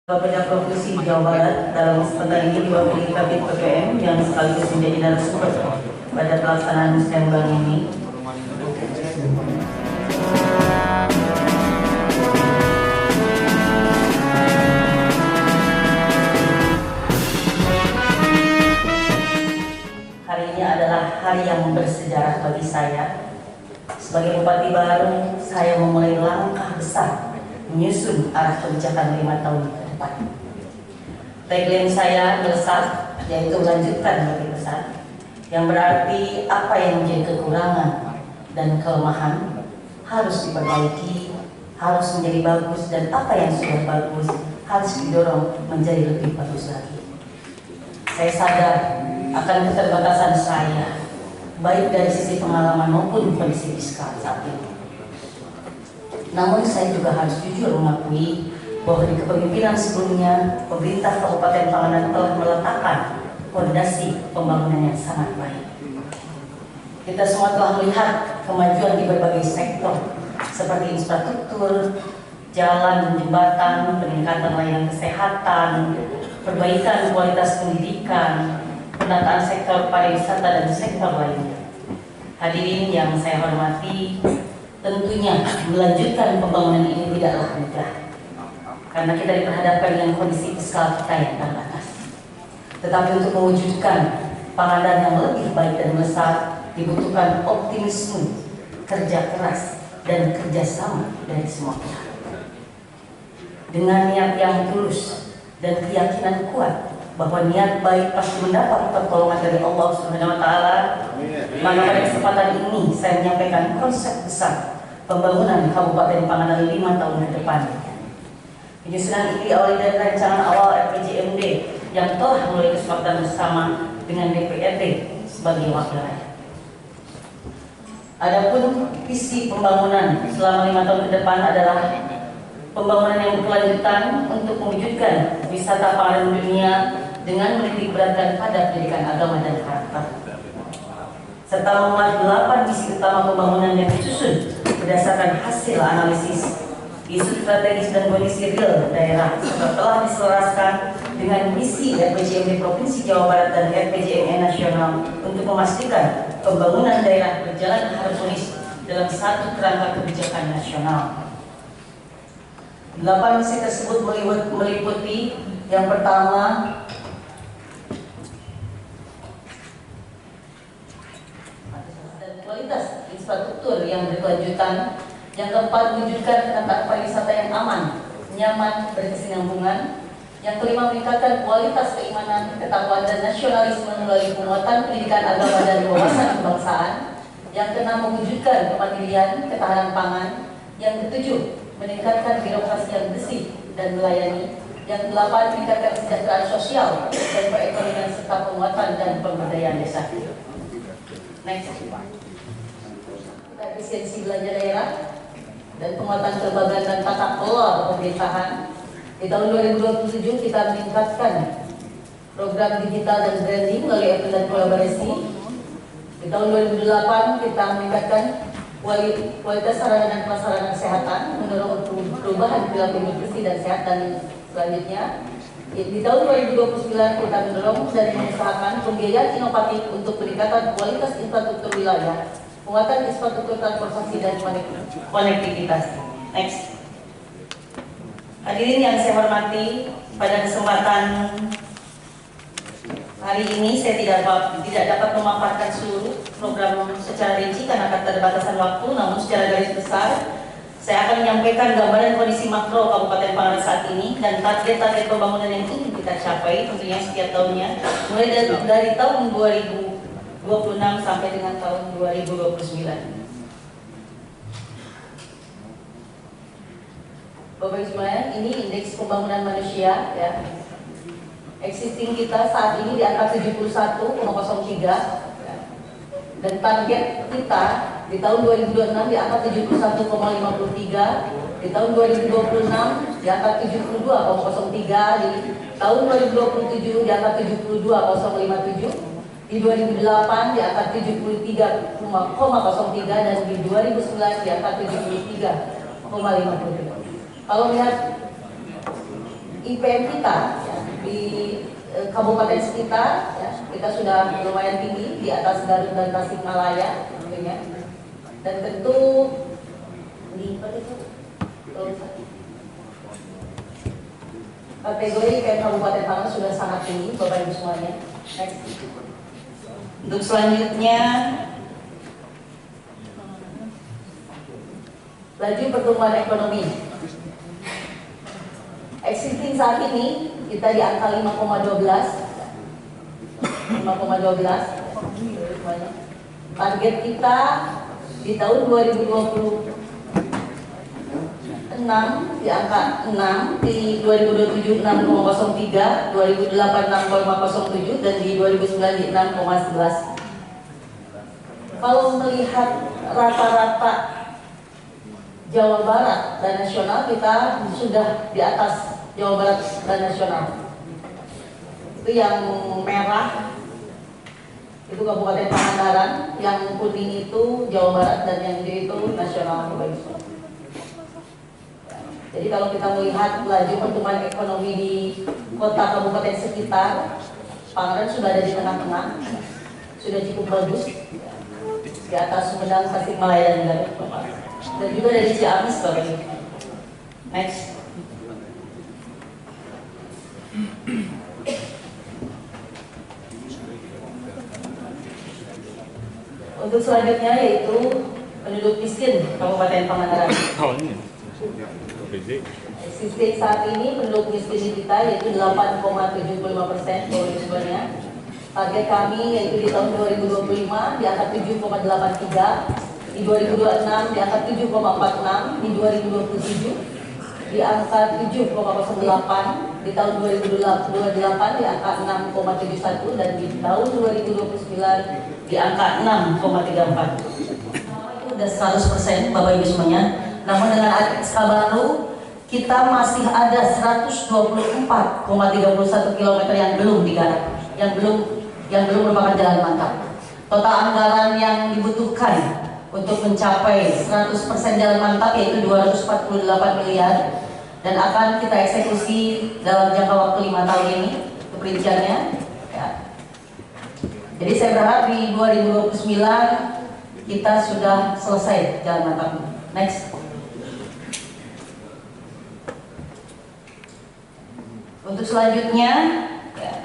Bapeda Provinsi Jawa Barat dalam kesempatan ini diwakili Kabid PPM yang sekaligus menjadi narasumber pada pelaksanaan musyawarah ini. Hari ini adalah hari yang bersejarah bagi saya. Sebagai bupati baru, saya memulai langkah besar menyusun arah kebijakan 5 tahun ke depan. Tagline saya melesat, yaitu melanjutkan lebih besar, yang berarti apa yang menjadi kekurangan dan kelemahan harus diperbaiki, harus menjadi bagus, dan apa yang sudah bagus harus didorong menjadi lebih bagus lagi. Saya sadar akan keterbatasan saya, baik dari sisi pengalaman maupun kondisi fiskal saat ini. Namun saya juga harus jujur mengakui bahwa di kepemimpinan sebelumnya, pemerintah Kabupaten Pangandaran telah meletakkan fondasi pembangunan yang sangat baik. Kita semua telah melihat kemajuan di berbagai sektor, seperti infrastruktur, jalan, jembatan, peningkatan layanan kesehatan, perbaikan kualitas pendidikan, penataan sektor pariwisata, dan sektor lainnya. Hadirin yang saya hormati, tentunya melanjutkan pembangunan ini tidaklah mudah, karena kita diperhadapkan dengan kondisi fiskal kita yang terbatas. Tetapi untuk mewujudkan Pangandaran yang lebih baik dan melesat, dibutuhkan optimisme, kerja keras, dan kerjasama dari semua pihak. Dengan niat yang tulus dan keyakinan kuat bahwa niat baik pasti mendapat pertolongan dari Allah Subhanahu wa Ta'ala, maka pada kesempatan ini saya menyampaikan konsep besar pembangunan Kabupaten Pangandaran 5 tahun ke depan. Penyusunan ini awali dari rancangan awal RPJMD yang telah mulai kesepakatan bersama dengan DPRD sebagai wakil rakyat. Adapun visi pembangunan selama 5 tahun ke depan adalah pembangunan yang berkelanjutan untuk mewujudkan wisata Pangandaran dunia dengan menitik beratkan pada pendidikan agama dan karakter, serta memuat 8 misi utama pembangunan yang disusun berdasarkan hasil analisis isu strategis dan kondisi real daerah, serta telah diselaraskan dengan misi RPJMD Provinsi Jawa Barat dan RPJMD Nasional untuk memastikan pembangunan daerah berjalan harmonis dalam satu kerangka kebijakan nasional. 8 misi tersebut meliputi yang pertama, kualitas infrastruktur yang berkelanjutan. Yang keempat, mewujudkan penataan pariwisata yang aman, nyaman, berkesinambungan. Yang kelima, meningkatkan kualitas keimanan, ketakwaan, dan nasionalisme melalui penguatan pendidikan agama dan wawasan kebangsaan. Yang keenam, mewujudkan kemandirian, ketahanan pangan. Yang ketujuh, meningkatkan birokrasi yang bersih dan melayani. Yang kedelapan, meningkatkan kesejahteraan sosial dan perekonomian serta penguatan dan pemberdayaan desa. Next. Efisiensi belanja daerah dan penguatan kelembagaan dan tata kelola pemerintahan. Di tahun 2027 kita meningkatkan program digital dan branding melalui event dan kolaborasi. Di tahun 2008 kita meningkatkan kualitas sarana dan prasarana kesehatan, mendorong perubahan perilaku hidup bersih dan sehat, dan selanjutnya di tahun 2029 kita mendorong dan mengusahakan pembiayaan inovatif untuk peningkatan kualitas infrastruktur wilayah, penguatan infrastruktur transportasi dan konektivitas. Next. Hadirin yang saya hormati, pada kesempatan hari ini saya tidak dapat memaparkan seluruh program secara rinci karena keterbatasan waktu, namun secara garis besar saya akan menyampaikan gambaran kondisi makro Kabupaten Pangandaran saat ini dan target-target pembangunan yang ingin kita capai tentunya setiap tahunnya, mulai dari tahun 2026 sampai dengan tahun 2029. Bapak Ibu sekalian, ini indeks pembangunan manusia ya. Existing kita saat ini di angka 71,03 ya. Dan target kita di tahun 2026 di angka 71,53, di tahun 2026 di angka 72,03, di tahun 2027 di angka 72,57, di 2008 di angka 73,03, dan di 2009 di angka 73,53. Kalau lihat IPM kita ya, di kabupaten sekitar ya, kita sudah lumayan tinggi di atas Garut dan Tasikmalaya tentunya. Dan tentu di kategori IPM Kabupaten Tangerang sudah sangat tinggi Bapak Ibu semuanya. Next. Untuk selanjutnya laju pertumbuhan ekonomi. Existing saat ini kita di angka 5,12. Target kita di tahun 2026 di angka 6, di 2027 6,03, 2008 6,07 dan di 2009 di 6,11. Kalau melihat rata-rata Jawa Barat dan nasional, kita sudah di atas Jawa Barat dan nasional. Itu yang merah itu Kabupaten Pangandaran, yang kuning itu Jawa Barat, dan yang hijau itu nasional. Jadi kalau kita melihat laju pertumbuhan ekonomi di kota kabupaten sekitar, Pangandaran sudah ada di tengah-tengah, sudah cukup bagus, di atas Sumedang, Tasikmalaya dan Garut, dan juga dari Ciamis. Next. Untuk selanjutnya yaitu penduduk miskin Kabupaten Pangandaran. Existing saat ini penduduk miskin kita yaitu 8,75% sebenarnya. Target kami yaitu di tahun 2025 di angka 7,83, di 2026 di angka 7,46, di 2027 di angka 7,08, di tahun 2028 di angka 6,71, dan di tahun 2029 di angka 6,34. Itu udah 100% Bapak Ibu semuanya. Namun dengan SK baru kita masih ada 124,31 km yang belum digarap, yang belum merupakan jalan mantap. Total anggaran yang dibutuhkan untuk mencapai 100% jalan mantap yaitu 248 miliar, dan akan kita eksekusi dalam jangka waktu 5 tahun ini untuk perinciannya ya. Jadi saya berharap di 2029 kita sudah selesai jalan mantap. Next. Untuk selanjutnya ya,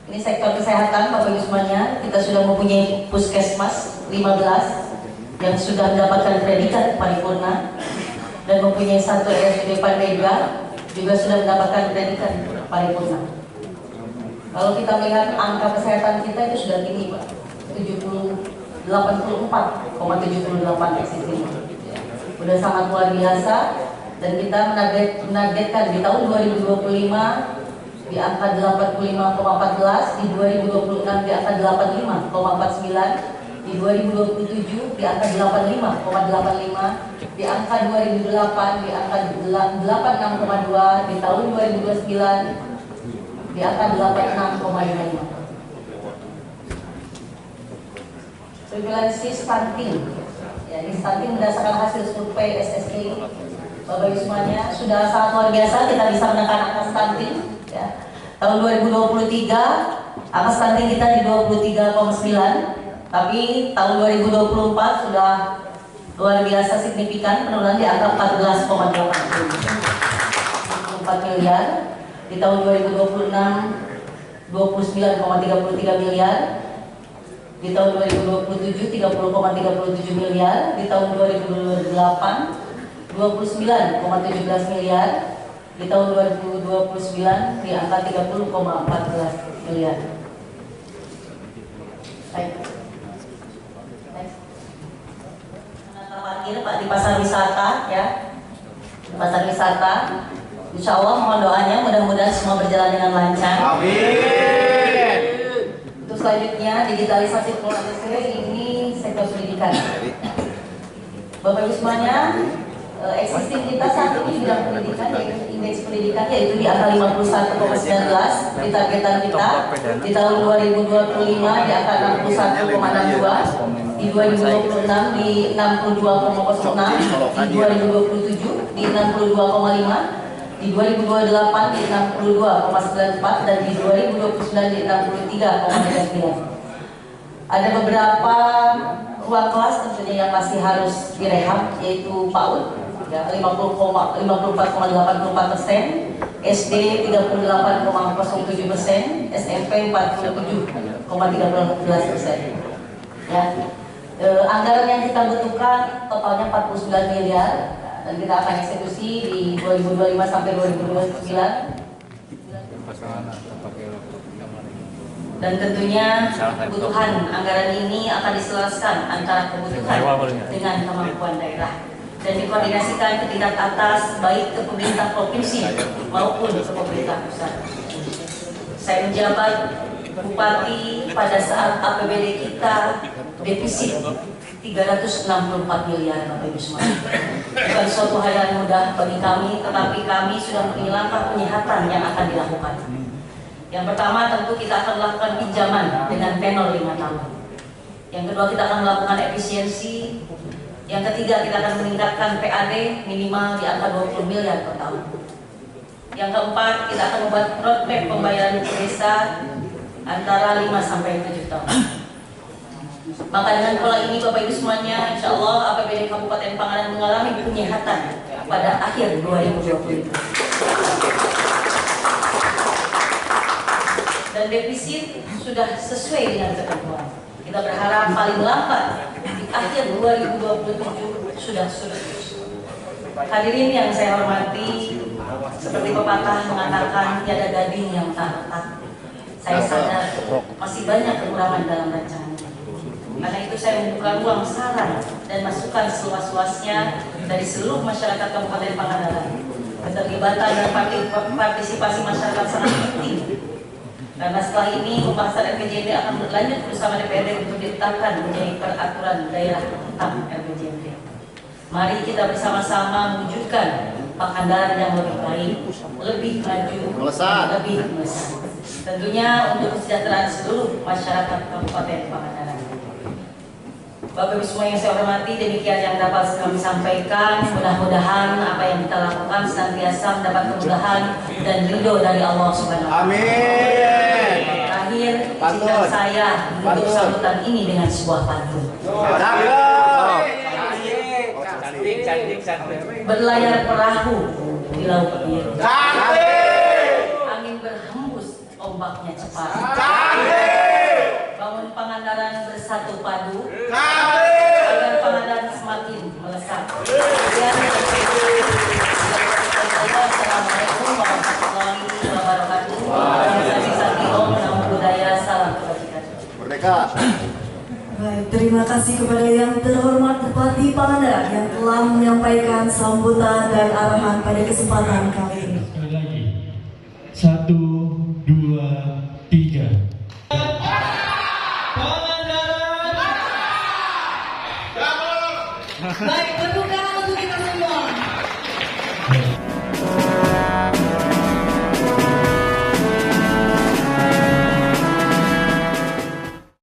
ini sektor kesehatan Bapak Ibu semuanya. Kita sudah mempunyai puskesmas 15 yang sudah mendapatkan predikat paripurna, dan mempunyai satu RSUD Pandega juga sudah mendapatkan predikat paripurna. Kalau kita melihat angka kesehatan kita itu sudah tinggi Pak, 84,78 existing. Sudah sangat luar biasa, dan kita menargetkan di tahun 2025 di angka 85,14, di 2026 di angka 85,49, di 2027 di angka 85,85, di angka 2008 di angka 86,2, di tahun 2029 di angka 86,55. Prevalensi stunting, ya, ini stunting berdasarkan hasil survei SSI Bapak Ibu semuanya sudah sangat luar biasa, kita bisa menekan angka stunting. Ya. Tahun 2023 angka stunting kita di 23,9, tapi tahun 2024 sudah luar biasa signifikan, penurunan di angka 14,8 miliar. Di tahun 2026 29,33 miliar, di tahun 2027 30,37 miliar, di tahun 2028 29,17 miliar, di tahun 2029 di angka 30,14 miliar. Baik. Parkir Pak di pasar wisata ya, di pasar wisata. Insya Allah mohon doanya, mudah-mudahan semua berjalan dengan lancar. Amin. Untuk selanjutnya digitalisasi pengelolaan listrik, ini sektor pendidikan. Bapak Ibu semuanya, existing kita saat ini di bidang pendidikan yaitu indeks pendidikan yaitu di angka 51,19, di targetan kita di tahun 2025 di angka 61,62, di 2026 di 62,06, di 2027 di 62,5, di di 2028 di 62,94 dan di 2029 di 63,39. Ada beberapa ruang kelas tentunya yang masih harus direhab, yaitu PAUD ya, 54,84%, SD 38,07%, SMP 47,13%. Ya, anggaran yang kita butuhkan totalnya 49 miliar dan kita akan eksekusi di 2025 sampai 2029. Dan tentunya kebutuhan anggaran ini akan diselaraskan antara kebutuhan dengan kemampuan daerah dan dikoordinasikan ke tingkat atas, baik ke pemerintah provinsi maupun ke pemerintah pusat. Saya menjabat Bupati pada saat APBD kita defisit 364 miliar, Bapak Ibu semua. Bukan suatu hal yang mudah bagi kami, tetapi kami sudah memiliki langkah penyehatan yang akan dilakukan. Yang pertama tentu kita akan melakukan pinjaman dengan tenor 5 tahun. Yang kedua kita akan melakukan efisiensi. Yang ketiga kita akan meningkatkan PAD minimal di angka 20 miliar per tahun. Yang keempat kita akan membuat roadmap pembayaran ke desa antara 5 sampai 7 tahun. Maka dengan pola ini Bapak Ibu semuanya, insya Allah APBD Kabupaten Pangandaran mengalami penyehatan pada akhir 2020. Dan defisit sudah sesuai dengan ketentuan. Kita berharap paling lambat di akhir 2027 sudah surplus. Hadirin yang saya hormati, seperti pepatah mengatakan tiada gading yang tak retak. Saya sadar masih banyak kekurangan dalam rancangan ini. Karena itu saya membuka ruang saran dan masukan seluas-luasnya dari seluruh masyarakat Kabupaten Pangandaran. Keterlibatan dan partisipasi masyarakat sangat penting. Karena setelah ini pembahasan RPJMD akan berlanjut bersama DPRD untuk ditetapkan menjadi peraturan daerah tentang RPJMD. Mari kita bersama-sama mewujudkan Pangandaran yang lebih baik, lebih maju, lebih mesra. Tentunya untuk kesejahteraan seluruh masyarakat Kabupaten Pangandaran. Bapak Ibu semua yang saya hormati, demikian yang dapat kami sampaikan. Mudah-mudahan apa yang kita lakukan senantiasa mendapat kemudahan dan ridho dari Allah Subhanahu wa Ta'ala. Amin. Terakhir, izinkan saya untuk sambutan ini dengan sebuah pantun. Berlayar perahu di laut biru. Angin berhembus, ombaknya cepat. Bangun Pangandaran bersatu padu agar Pangandaran semakin melesat. Assalamualaikum warahmatullahi wabarakatuh. Namo Buddhaya, salam kebajikan. Merdeka. Baik, terima kasih kepada yang terhormat Bupati Pangandaran yang telah menyampaikan sambutan dan arahan pada kesempatan kali ini. Sekali lagi, 1,